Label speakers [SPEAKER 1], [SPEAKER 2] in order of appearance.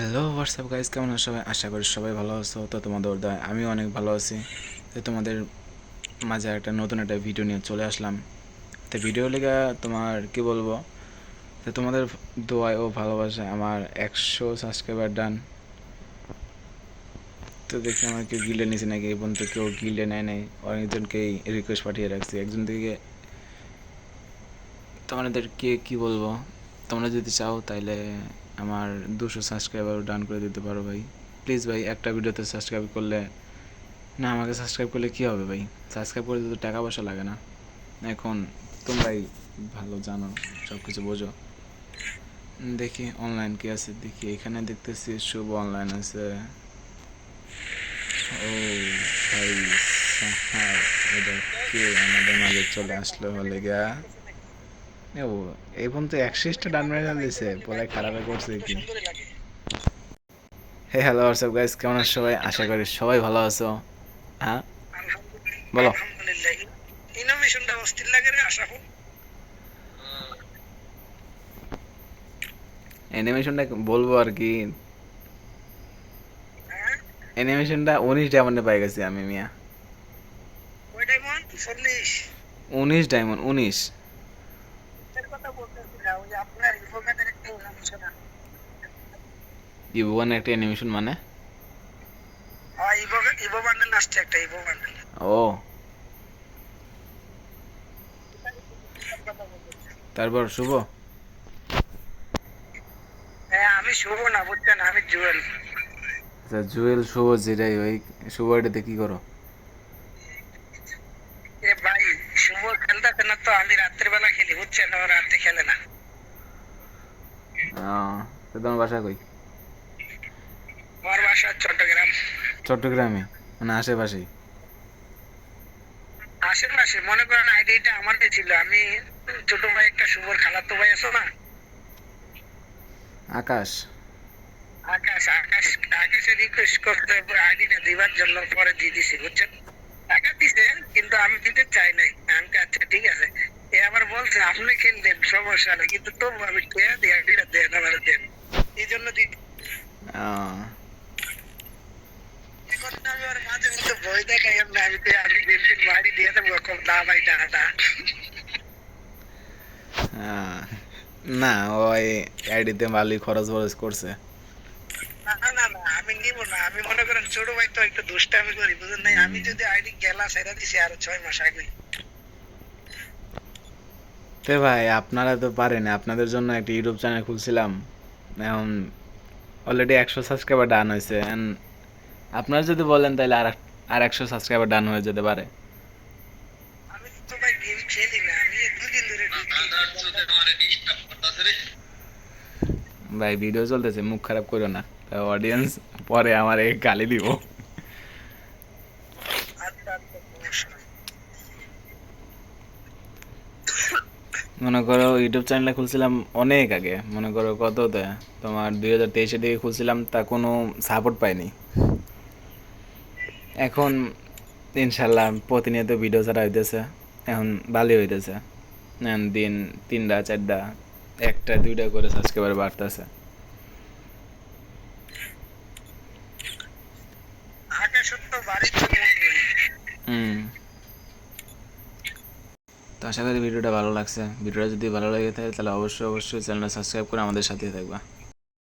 [SPEAKER 1] Hello WhatsApp guys, কেমন আছো সবাই? আশা করি সবাই ভালো আছো। তো তোমাদের দয় আমি অনেক ভালো আছি। তো তোমাদের মাঝে নতুন একটা ভিডিও নিয়ে চলে আসলাম। তো ভিডিও লেগে তোমার কি বলবো, তো তোমাদের দোয়ায় ও ভালোবাসায় আমার 100 সাবস্ক্রাইবার ডান। তো দেখি আমার কেউ গিল্ডে নিয়েছে নাকি, এই পর্যন্ত কেউ গিল্ডে নেয় নাই। অনেকজনকেই রিকোয়েস্ট পাঠিয়ে রাখছি, একজন থেকে। তোমাদেরকে কি বলবো, তোমরা যদি চাও তাইলে আমার 200 সাবস্ক্রাইবার ডান করে দিতে পারো ভাই। প্লিজ ভাই, একটা ভিডিওতে সাবস্ক্রাইব করলে না, আমাকে সাবস্ক্রাইব করলে কী হবে ভাই? সাবস্ক্রাইব করতে তো টাকা পয়সা লাগে না। এখন তোমরাই ভালো জানো, সব কিছু বোঝো। দেখি অনলাইন কে আছে, দেখি এখানে দেখতেছি শুভ অনলাইন আছে। ও ভাই সাহাব, এটা কে আমাদের মাঝে চলে আসলো হলে গা। ও এই পর্যন্ত 100টা ডান মেরে দিয়েছে, বলে খারাপ করছে কি? হে হ্যালো হোয়াটসঅ্যাপ গাইস, কেমন আছো সবাই? আশা করি সবাই ভালো আছো। হ্যাঁ বলো।
[SPEAKER 2] আলহামদুলিল্লাহ। ইনোভেশনটা অস্থির লাগে রে আশা করি।
[SPEAKER 1] অ্যানিমেশনটা বলবো আর কি,
[SPEAKER 2] হ্যাঁ,
[SPEAKER 1] অ্যানিমেশনটা 19 ডায়মন্ডে পাই গেছি আমি মিয়া।
[SPEAKER 2] ওই ডায়মন্ড 40
[SPEAKER 1] 19 ডায়মন্ড, 19।
[SPEAKER 2] এর কথা বলতেছি না, ওই যে আপনার ইভোগানের একটা ইনোভেশন আছে।
[SPEAKER 1] ইভো একটা অ্যানিমেশন মানে?
[SPEAKER 2] হ্যাঁ, ইভো বান্ডেল আসছে, একটা ইভো বান্ডেল।
[SPEAKER 1] ও
[SPEAKER 2] কথা বলতেছি।
[SPEAKER 1] তারপর শুভ।
[SPEAKER 2] হ্যাঁ, আমি শুভ না, বুঝছেন, আমি জুয়েল।
[SPEAKER 1] আচ্ছা জুয়েল শুভ যেটাই ওই, শুভ এটাতে কি করো?
[SPEAKER 2] এ ভাই, শুভ খেলতেছে না তো, আমি রাত্রের বেলা খেলি, বুঝছেন, ও রাতে খেলে না।
[SPEAKER 1] তো তোমার বাসা কই?
[SPEAKER 2] আমার বাসা চট্টগ্রাম।
[SPEAKER 1] চট্টগ্রামে? মানে আশেপাশেই?
[SPEAKER 2] আশেপাশে মনে করেন, আইডিটা আমারই ছিল। আমি ছোট ভাই, একটা শুভর খালাতো ভাই আছে না,
[SPEAKER 1] আকাশ?
[SPEAKER 2] আকাশ। আকাশের রিকোয়েস্ট করতে আইডিটা দিবার জন্য পরে দিয়ে দিছি, বুঝছেন। টাকা দিছে, কিন্তু আমি দিতে চাই নাই। আমি তো আচ্ছা ঠিক আছে। এ আবার বলছে আপনি খেললেন, সমস্যা নেই, কিন্তু তবু আমি টেয়া দিয়ে আইডিটা দেন, আমার দেন, এই জন্য দিই।
[SPEAKER 1] আহ,
[SPEAKER 2] এখন তো আমি ওর মাঝে মধ্যে ভয় দেখাই, আমি তো আমি দিন বাড়ি দিয়ে দেবো, কম না ভাই টাকাটা।
[SPEAKER 1] আহ, না, ওই আইডিতে ভালোই খরচ বরচ করছে।
[SPEAKER 2] না না না, আমি নিব না। আমি মনে করেন ছোট ভাই তো একটু দুষ্টামি করি, বুঝলেন নাই। আমি যদি আইডি গেলা সেটা দিছি আরো 6 মাস আগে।
[SPEAKER 1] তো ভাই আপনারা তো পারেন, আপনাদের জন্য একটা ইউটিউব চ্যানেল খুলছিলাম। এখন অলরেডি 100 সাবস্ক্রাইবার ডান হয়েছে। আপনারা যদি বলেন তাহলে আর 100 সাবস্ক্রাইবার ডান হয়ে যেতে পারে।
[SPEAKER 2] আমি তো ভাই গেম খেলি না, আমি 2 দিন ধরে
[SPEAKER 1] ভাই ভিডিও চলতেছে, মুখ খারাপ করো না, অডিয়েন্স পরে আমার গালি দিব।
[SPEAKER 2] আচ্ছা আচ্ছা, সমস্যা নাই।
[SPEAKER 1] মনে করো ইউটিউব চ্যানেলটা খুলছিলাম অনেক আগে, মনে করো কততে, তোমার 2023-এর দিকে খুলছিলাম, তা কোনো সাপোর্ট পাইনি। এখন ইনশাল্লাহ প্রতিনিয়ত ভিডিও ছাড়া হইতেছে, এখন ভালোই হইতেছে। এখন দিন 3টা 4টা 1টা 2টা করে সাবস্ক্রাইবার বাড়তেছে।
[SPEAKER 2] আকাশ তো বাড়িতে নেই।
[SPEAKER 1] হুম। তো আশা করি ভিডিওটা ভালো লাগছে। ভিডিওটা যদি ভালো লাগে থাকে তাহলে অবশ্যই অবশ্যই চ্যানেলটা সাবস্ক্রাইব করে আমাদের সাথে থাকবা।